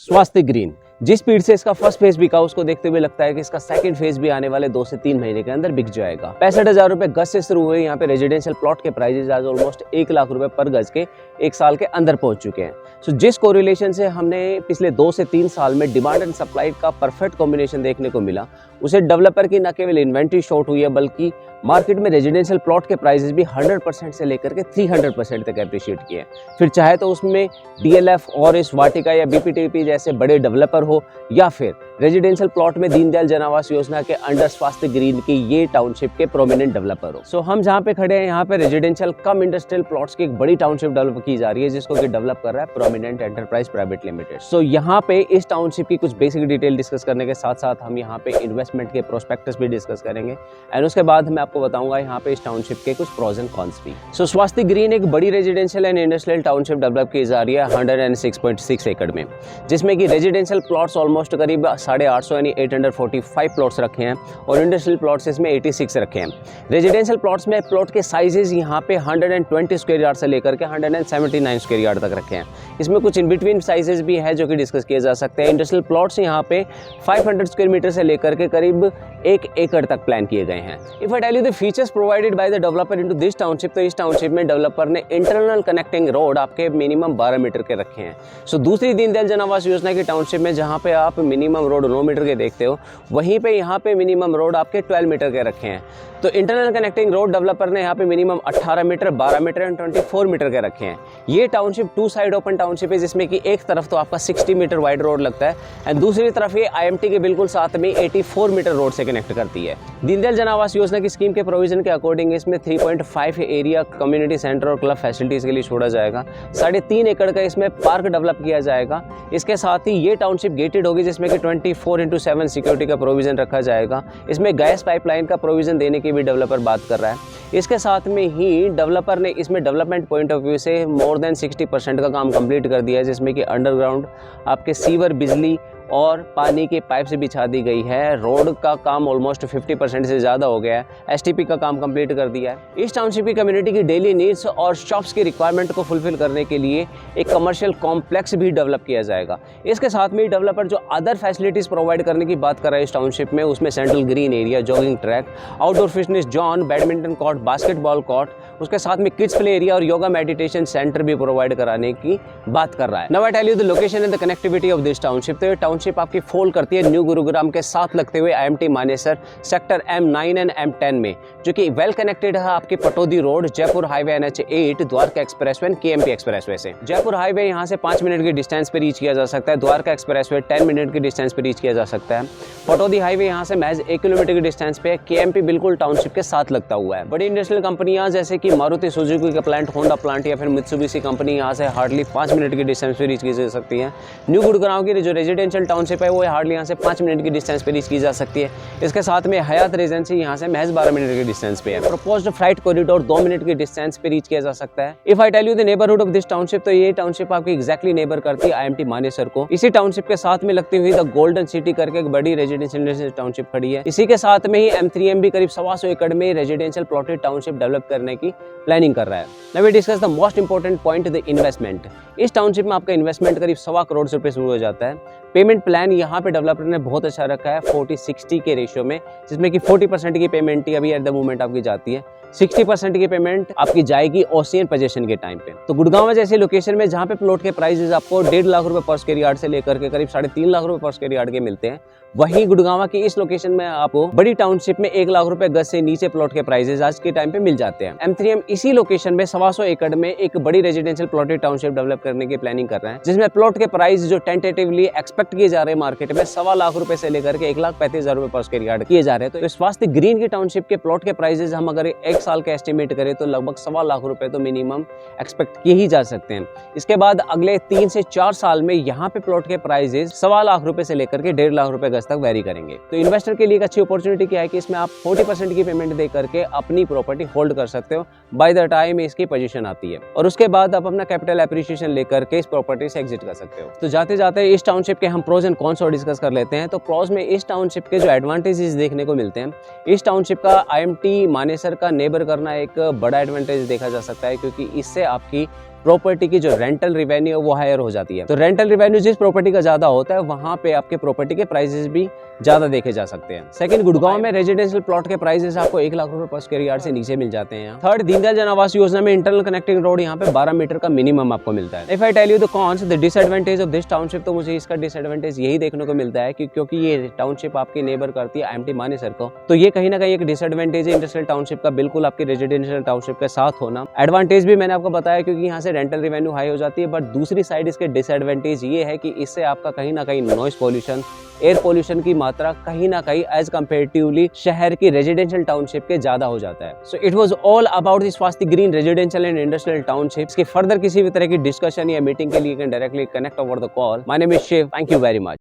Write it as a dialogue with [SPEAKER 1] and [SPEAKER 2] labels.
[SPEAKER 1] स्वास्थ्य ग्रीन जिस स्पीड से इसका फर्स्ट फेज बिका उसको देखते हुए लगता है कि इसका सेकंड फेज भी आने वाले 2 से 3 महीने के अंदर बिक जाएगा। 65,000 रुपए गज से शुरू हुए यहाँ पे रेजिडेंशियल प्लॉट के प्राइजेज आज ऑलमोस्ट 1 लाख रुपए पर गज के 1 साल के अंदर पहुंच चुके हैं। सो जिस कोरिलेशन से हमने पिछले 2 से 3 साल में डिमांड एंड सप्लाई का परफेक्ट कॉम्बिनेशन देखने को मिला, उसे डेवलपर की न केवल इन्वेंट्री शॉर्ट हुई है बल्कि मार्केट में रेजिडेंशियल प्लॉट के प्राइजेस भी 100% से लेकर के 300% तक एप्रिशिएट किए। फिर चाहे तो उसमें डीएलएफ और इस वाटिका या बीपीटीपी जैसे बड़े डेवलपर हो या फिर रेजिडेंशियल प्लॉट में दीनदयाल जन आवास योजना के अंडर स्वास्थ्य ग्रीन की ये टाउनशिप के प्रोमिनेंट डेवलपर हो। सो हम जहाँ पे खड़े हैं यहाँ पे रेजिडेंशियल कम इंडस्ट्रियल प्लॉट्स की एक बड़ी टाउनशिप डेवलप की जा रही है जिसको कि डेवलप कर रहा है प्रोमिनेंट एंटरप्राइज प्राइवेट लिमिटेड। सो यहाँ पे इस टाउनशिप की कुछ बेसिक डिटेल डिस्कस करने के साथ साथ हम यहाँ पे इन्वेस्टमेंट के प्रोस्पेक्टस भी डिस्कस करेंगे एंड उसके बाद मैं आपको बताऊंगा यहाँ पे इस टाउनशिप के कुछ प्रोज एंड कॉन्स भी। सो स्वास्थ्य ग्रीन एक बड़ी residential and industrial township develop की जा रही है 106.6 एकड़ में, जिसमें कि रेजिडेंशियल प्लॉट्स ऑलमोस्ट करीब 850 यानी 845 प्लॉट्स रखे हैं और इंडस्ट्रियल प्लॉट्स इसमें 86 रखे हैं। रेजिडेंशियल प्लॉट्स में प्लॉट के साइजेस यहाँ पे 120 स्क्वायर यार्ड से लेकर के 179 स्क्वायर यार्ड तक रखे हैं। इसमें कुछ इन बिटवीन साइजेस भी है जो कि डिस्कस किए जा सकते हैं। इंडस्ट्रियल प्लॉट्स यहाँ पे 500 स्क्वायर मीटर से लेकर के करीब 1 एकड़ तक प्लान किए गए हैं। If I tell you the features provided by the developer into this township, तो इस टाउनशिप में डेवलपर ने इंटरनल कनेक्टिंग रोड आपके मिनिमम 12 मीटर के रखे हैं। सो दूसरी दीनदयाल जन आवास योजना की टाउनशिप में जहाँ पे आप मिनिमम रोड 9 मीटर के देखते हो, वहीं पे यहाँ पे मिनिमम रोड आपके 12 मीटर के रखे हैं। तो इंटरनल कनेक्टिंग रोड डेवलपर ने यहाँ पे minimum 18 metre, 12 metre and 24 metre के रखे हैं। ये टाउनशिप 2 साइड ओपन टाउनशिप है जिसमें कि एक तरफ तो आपका 60 मीटर वाइड रोड लगता है एंड दूसरी तरफ ये आईएमटी के बिल्कुल साथ में 84 मीटर रोड से कनेक्ट करती है। दीनदयाल जन आवास योजना की स्कीम के प्रोविजन के अकॉर्डिंग इसमें 3.5 एरिया कम्युनिटी सेंटर और क्लब फैसिलिटीज के लिए छोड़ा जाएगा। 3.5 एकड़ का इसमें पार्क डेवलप किया जाएगा। इसके साथ ही ये टाउनशिप गेटेड होगी जिसमें कि 24/7 सिक्योरिटी का प्रोविजन रखा जाएगा। इसमें गैस पाइपलाइन का प्रोविजन देने की भी डेवलपर बात कर रहा है। इसके साथ में ही डेवलपर ने इसमें डेवलपमेंट पॉइंट ऑफ व्यू से मोर देन 60% का काम कंप्लीट कर दिया है, जिसमें कि अंडरग्राउंड आपके सीवर, बिजली और पानी के पाइप से बिछा दी गई है। रोड का काम ऑलमोस्ट 50% से ज़्यादा हो गया है। एसटीपी का काम कंप्लीट कर दिया है। इस टाउनशिप की कम्युनिटी की डेली नीड्स और शॉप्स की रिक्वायरमेंट को फुलफिल करने के लिए एक कमर्शियल कॉम्प्लेक्स भी डेवलप किया जाएगा। इसके साथ में डेवलपर जो अदर फैसिलिटीज़ प्रोवाइड करने की बात कर रहा है इस टाउनशिप में, उसमें central green area, jogging track, outdoor fitness zone, badminton court, basketball court, उसके साथ में किड्स प्ले एरिया और योगा मेडिटेशन सेंटर भी प्रोवाइड कराने की बात कर रहा है। Now I tell you the location and the connectivity of this township. तो ये टाउनशिप आपकी फॉल करती है न्यू गुरुग्राम के साथ लगते हुए IMT Manesar sector M9 and M10 में, जो कि वेल कनेक्टेड है आपके Pataudi road, Jaipur highway, NH8, Dwarka expressway and KMP expressway से। जयपुर हाईवे यहाँ से 5 मिनट की डिस्टेंस पे रीच किया जा सकता है। द्वारका एक्सप्रेसवे 10 मिनट की डिस्टेंस पे रीच किया जा सकता है। पटौदी हाईवे यहाँ से महज 1 किलोमीटर की डिस्टेंस पे है। केएमपी बिल्कुल टाउनशिप के साथ लगता हुआ है। बड़ी इंडस्ट्रियल कंपनियां जैसे कि मारुति सुजुकी का प्लांट, होंडा प्लांट या फिर मित्सुबिशी कंपनी यहाँ से हार्डली 5 मिनट की डिस्टेंस पे रीच की जा सकती है। न्यू गुड़गांव की जो रेजिडेंशियल टाउनशिप है वो हार्डली यहाँ से 5 मिनट की डिस्टेंस पे रीच की जा सकती है। इसके साथ में हयात रेजेंसी यहाँ से महज 12 मिनट की डिस्टेंस पे है। प्रोपोज्ड फ्लाइट कॉरिडोर 2 मिनट की डिस्टेंस पे रीच किया जा सकता है। If I tell you the neighbourhood of this township, तो ये टाउनशिप आपकी एग्जैक्टली नेबर करती है आईएमटी मानेसर को। इसी टाउनशिप के साथ में लगती हुई द गोल्डन सिटी करके एक बड़ी रेजिडेंशियल टाउनशिप खड़ी है। इसी के साथ में ही M3M भी करीब 125 एकड़ में रेजिडेंशियल प्लॉटेड टाउनशिप डेवलप करने की प्लानिंग कर रहा है। Now we discuss the most important point, the investment. इस टाउनशिप में आपका इन्वेस्टमेंट करीब 1.25 करोड़ रुपए शुरू हो जाता है। पेमेंट प्लान यहाँ पे डेवलपर ने बहुत अच्छा रखा है 40-60 के रेशियो में, जिसमें कि 40% की पेमेंट ही अभी एट द मोमेंट आपकी जाती है, 60% की पेमेंट आपकी जाएगी ओशियन पोजीशन के टाइम पे। तो गुड़गांव जैसी लोकेशन में जहाँ पे प्लॉट के प्राइसेस आपको 1.5 लाख रुपए पर स्क्वायर यार्ड से लेकर के करीब 3.5 लाख रुपए पर स्क्वायर यार्ड के मिलते हैं, वहीं गुड़गांव की इस लोकेशन में आपको बड़ी टाउनशिप में 1 लाख रुपए गज से नीचे प्लॉट के प्राइसेस आज के टाइम पे मिल जाते हैं। M3M इसी लोकेशन में 125 एकड़ में एक बड़ी रेजिडेंशियल प्लॉटेड टाउनशिप डेवलप करने की प्लानिंग कर रहे हैं, जिसमें प्लॉट के प्राइस जो टेंटेटिवली एक्सपेक्ट किए जा रहे हैं मार्केट में 1.25 लाख रुपए से लेकर के 1,35,000 रुपए पर स्क्वायर यार्ड किए जा रहे हैं। तो स्वास्थ्य ग्रीन की टाउनशिप के प्लॉट के प्राइसेस हम अगर 1 साल के एस्टिमेट करें तो लगभग 1.25 लाख रुपए तो मिनिमम एक्सपेक्ट किए ही जा सकते हैं। इसके बाद अगले 3 से 4 साल में यहाँ पे प्लॉट के प्राइसेस 1.25 लाख रुपए से लेकर के 1.5 लाख रुपए गज तक वेरी करेंगे। तो इन्वेस्टर के लिए एक अच्छी अपॉर्चुनिटी क्या है कि इसमें आप 40% की पेमेंट दे करके अपनी प्रॉपर्टी होल्ड कर सकते हो बाय द टाइम इसकी पोजीशन आती है, और उसके बाद आप अपना कैपिटल एप्रिसिएशन लेकर के इस प्रॉपर्टी से एग्जिट कर सकते हो। तो जाते जाते इस टाउनशिप के हम प्रोज एंड कॉन्स और डिस्कस कर लेते हैं। तो प्रोज में इस टाउनशिप के जो एडवांटेजेस देखने को मिलते हैं, इस टाउनशिप का आईएमटी मानेसर का नेबर करना एक बड़ा एडवांटेज देखा जा सकता है, क्योंकि इससे आपकी प्रॉपर्टी की जो रेंटल रिवेन्यू है वो हायर हो जाती है। तो रेंटल रिवेन्यू जिस प्रॉपर्टी का ज्यादा होता है वहां पे आपके प्रॉपर्टी के प्राइसेस भी ज्यादा देखे जा सकते हैं। सेकंड, गुड़गांव में रेजिडेंशियल प्लॉट के प्राइसेस आपको 1 लाख रुपए पर स्क्वायर यार्ड से नीचे मिल जाते हैं। थर्ड, दीनदयाल जन आवास योजना में इंटरनल कनेक्टिंग रोड यहाँ पे 12 मीटर का मिनिमम आपको मिलता है। If I tell you the cons, the disadvantage of this township, तो मुझे इसका डिसएडवांटेज यही देखने को मिलता है कि क्योंकि ये टाउनशिप आपकी नेबर करती है IMT मानेसर को, तो ये कहीं ना कहीं एक डिसएडवांटेज है इंडस्ट्रियल टाउनशिप का, बिल्कुल आपकी रेजिडेंशियल टाउनशिप के साथ होना। एडवांटेज भी मैंने आपको बताया क्योंकि यहाँ से रेंटल रिवेन्यू हाई हो जाती है, बट दूसरी साइड इसके डिसएडवांटेज ये है कि इससे आपका कहीं ना कहीं नॉइस पॉल्यूशन, एयर पोल्यूशन की मात्रा कहीं ना कहीं एज कंपेरेटिवली शहर की रेजिडेंशियल टाउनशिप के ज्यादा हो जाता है। So it was all about this Swasthya green residential and industrial townships की फर्दर किसी भी तरह की डिस्कशन या मीटिंग के लिए can directly connect over the call. My name is Shiv, thank you very much.